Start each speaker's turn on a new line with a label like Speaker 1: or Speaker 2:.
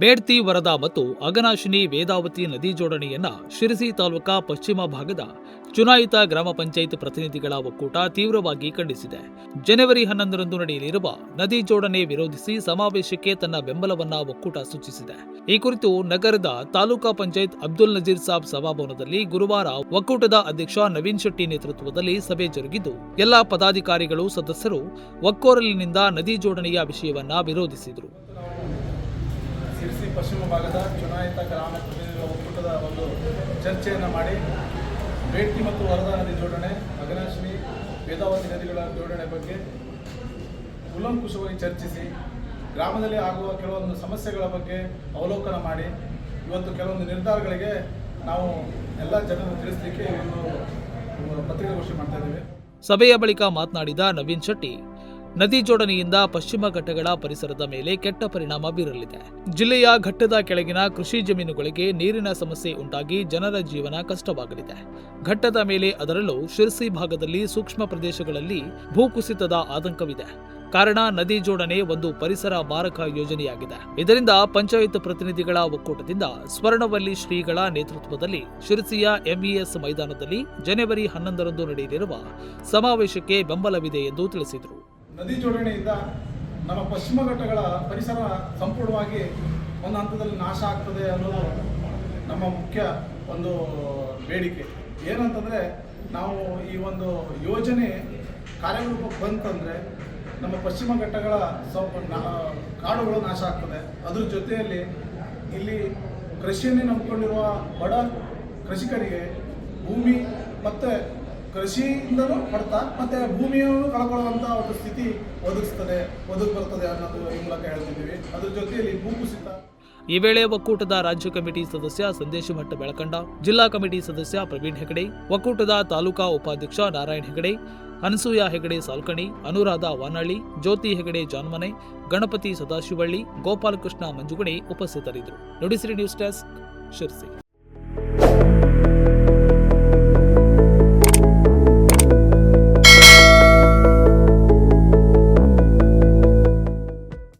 Speaker 1: ಬೇಡ್ತಿ ವರದಾ ಮತ್ತು ಅಘನಾಶಿನಿ ವೇದಾವತಿ ನದಿ ಜೋಡಣೆಯನ್ನ ಶಿರಸಿ ತಾಲೂಕಾ ಪಶ್ಚಿಮ ಭಾಗದ ಚುನಾಯಿತ ಗ್ರಾಮ ಪಂಚಾಯತ್ ಪ್ರತಿನಿಧಿಗಳ ಒಕ್ಕೂಟ ತೀವ್ರವಾಗಿ ಖಂಡಿಸಿದೆ. ಜನವರಿ 11ರಂದು ನಡೆಯಲಿರುವ ನದಿ ಜೋಡಣೆ ವಿರೋಧಿಸಿ ಸಮಾವೇಶಕ್ಕೆ ತನ್ನ ಬೆಂಬಲವನ್ನ ಒಕ್ಕೂಟ ಸೂಚಿಸಿದೆ. ಈ ಕುರಿತು ನಗರದ ತಾಲೂಕಾ ಪಂಚಾಯತ್ ಅಬ್ದುಲ್ ನಜೀರ್ ಸಾಬ್ ಸಭಾಭವನದಲ್ಲಿ ಗುರುವಾರ ಒಕ್ಕೂಟದ ಅಧ್ಯಕ್ಷ ನವೀನ್ ಶೆಟ್ಟಿ ನೇತೃತ್ವದಲ್ಲಿ ಸಭೆ ಜರುಗಿದ್ದು, ಎಲ್ಲಾ ಪದಾಧಿಕಾರಿಗಳು ಸದಸ್ಯರು ಒಕ್ಕೊರಲಿನಿಂದ ನದಿ ಜೋಡಣೆಯ ವಿಷಯವನ್ನ ವಿರೋಧಿಸಿದರು.
Speaker 2: ಶಿರಸಿ ಪಶ್ಚಿಮ ಭಾಗದ ಚುನಾಯಿತ ಗ್ರಾಮ ಪ್ರತಿನಿಧಿಗಳ ಒಕ್ಕೂಟದ ಒಂದು ಚರ್ಚೆಯನ್ನು ಮಾಡಿ ಬೇಡ್ತಿ ಮತ್ತು ವರದಾ ನದಿ ಜೋಡಣೆ, ಅಘನಾಶಿನಿ ವೇದಾವತಿ ನದಿಗಳ ಜೋಡಣೆ ಬಗ್ಗೆ ಕೂಲಂಕುಷವಾಗಿ ಚರ್ಚಿಸಿ ಗ್ರಾಮದಲ್ಲಿ ಆಗುವ ಕೆಲವೊಂದು ಸಮಸ್ಯೆಗಳ ಬಗ್ಗೆ ಅವಲೋಕನ ಮಾಡಿ ಇವತ್ತು ಕೆಲವೊಂದು ನಿರ್ಧಾರಗಳಿಗೆ ನಾವು ಎಲ್ಲ ಜನರನ್ನು ತಿಳಿಸಲಿಕ್ಕೆ ಒಂದು ಪತ್ರಿಕಾಗೋಷ್ಠಿ ಮಾಡ್ತಾ ಇದ್ದೇವೆ.
Speaker 1: ಸಭೆಯ ಬಳಿಕ ಮಾತನಾಡಿದ ನವೀನ್ ಶೆಟ್ಟಿ, ನದಿ ಜೋಡಣೆಯಿಂದ ಪಶ್ಚಿಮ ಘಟ್ಟಗಳ ಪರಿಸರದ ಮೇಲೆ ಕೆಟ್ಟ ಪರಿಣಾಮ ಬೀರಲಿದೆ. ಜಿಲ್ಲೆಯ ಘಟ್ಟದ ಕೆಳಗಿನ ಕೃಷಿ ಜಮೀನುಗಳಿಗೆ ನೀರಿನ ಸಮಸ್ಯೆ ಉಂಟಾಗಿ ಜನರ ಜೀವನ ಕಷ್ಟವಾಗಲಿದೆ. ಘಟ್ಟದ ಮೇಲೆ ಅದರಲ್ಲೂ ಶಿರಸಿ ಭಾಗದಲ್ಲಿ ಸೂಕ್ಷ್ಮ ಪ್ರದೇಶಗಳಲ್ಲಿ ಭೂಕುಸಿತದ ಆತಂಕವಿದೆ. ಕಾರಣ ನದಿ ಜೋಡಣೆ ಒಂದು ಪರಿಸರ ಮಾರಕ ಯೋಜನೆಯಾಗಿದೆ. ಇದರಿಂದ ಪಂಚಾಯತ್ ಪ್ರತಿನಿಧಿಗಳ ಒಕ್ಕೂಟದಿಂದ ಸ್ವರ್ಣವಲ್ಲಿ ಶ್ರೀಗಳ ನೇತೃತ್ವದಲ್ಲಿ ಶಿರಸಿಯ ಎಂಇಎಸ್ ಮೈದಾನದಲ್ಲಿ ಜನವರಿ 11ರಂದು ನಡೆಯಲಿರುವ ಸಮಾವೇಶಕ್ಕೆ ಬೆಂಬಲವಿದೆ ಎಂದು ತಿಳಿಸಿದರು.
Speaker 2: ನದಿ ಜೋಡಣೆಯಿಂದ ನಮ್ಮ ಪಶ್ಚಿಮ ಘಟ್ಟಗಳ ಪರಿಸರ ಸಂಪೂರ್ಣವಾಗಿ ಒಂದು ಹಂತದಲ್ಲಿ ನಾಶ ಆಗ್ತದೆ ಅನ್ನೋದು ನಮ್ಮ ಮುಖ್ಯ ಒಂದು ಬೇಡಿಕೆ. ಏನಂತಂದರೆ, ನಾವು ಈ ಒಂದು ಯೋಜನೆ ಕಾರ್ಯರೂಪಕ್ಕೆ ಬಂತಂದರೆ ನಮ್ಮ ಪಶ್ಚಿಮ ಘಟ್ಟಗಳ ಕಾಡುಗಳು ನಾಶ ಆಗ್ತದೆ. ಅದ್ರ ಜೊತೆಯಲ್ಲಿ ಇಲ್ಲಿ ಕೃಷಿಯನ್ನೇ ನಂಬಿಕೊಂಡಿರುವ ಬಡ ಕೃಷಿಕರಿಗೆ ಭೂಮಿ ಮತ್ತು ಕೃಷಿಯಿಂದಲೂ ಪಡ್ತಾ ಮತ್ತು ಭೂಮಿಯನ್ನು ಕಳ್ಕೊಳ್ಳುವಂಥ ಒಂದು ಸ್ಥಿತಿ ಒದಗಿ ಬರ್ತದೆ ಅನ್ನೋದು ಈ ಮೂಲಕ ಹೇಳ್ತಿದ್ದೀವಿ. ಅದ್ರ ಜೊತೆಯಲ್ಲಿ ಭೂಕುಸಿತ.
Speaker 1: ಈ ವೇಳೆ ಒಕ್ಕೂಟದ ರಾಜ್ಯ ಕಮಿಟಿ ಸದಸ್ಯ ಸಂದೇಶ್ ಭಟ್ ಬೆಳಕಂಡ, ಜಿಲ್ಲಾ ಕಮಿಟಿ ಸದಸ್ಯ ಪ್ರವೀಣ್ ಹೆಗಡೆ, ಒಕ್ಕೂಟದ ತಾಲೂಕಾ ಉಪಾಧ್ಯಕ್ಷ ನಾರಾಯಣ್ ಹೆಗಡೆ, ಅನಸೂಯ ಹೆಗಡೆ ಸಾಲ್ಕಣಿ, ಅನುರಾಧ ವಾನಳ್ಳಿ, ಜ್ಯೋತಿ ಹೆಗಡೆ ಜಾನ್ಮನೆ, ಗಣಪತಿ ಸದಾಶಿವಳ್ಳಿ, ಗೋಪಾಲಕೃಷ್ಣ ಮಂಜುಗಣಿ ಉಪಸ್ಥಿತರಿದ್ದರು. Nudisiri news desk, Sirsi.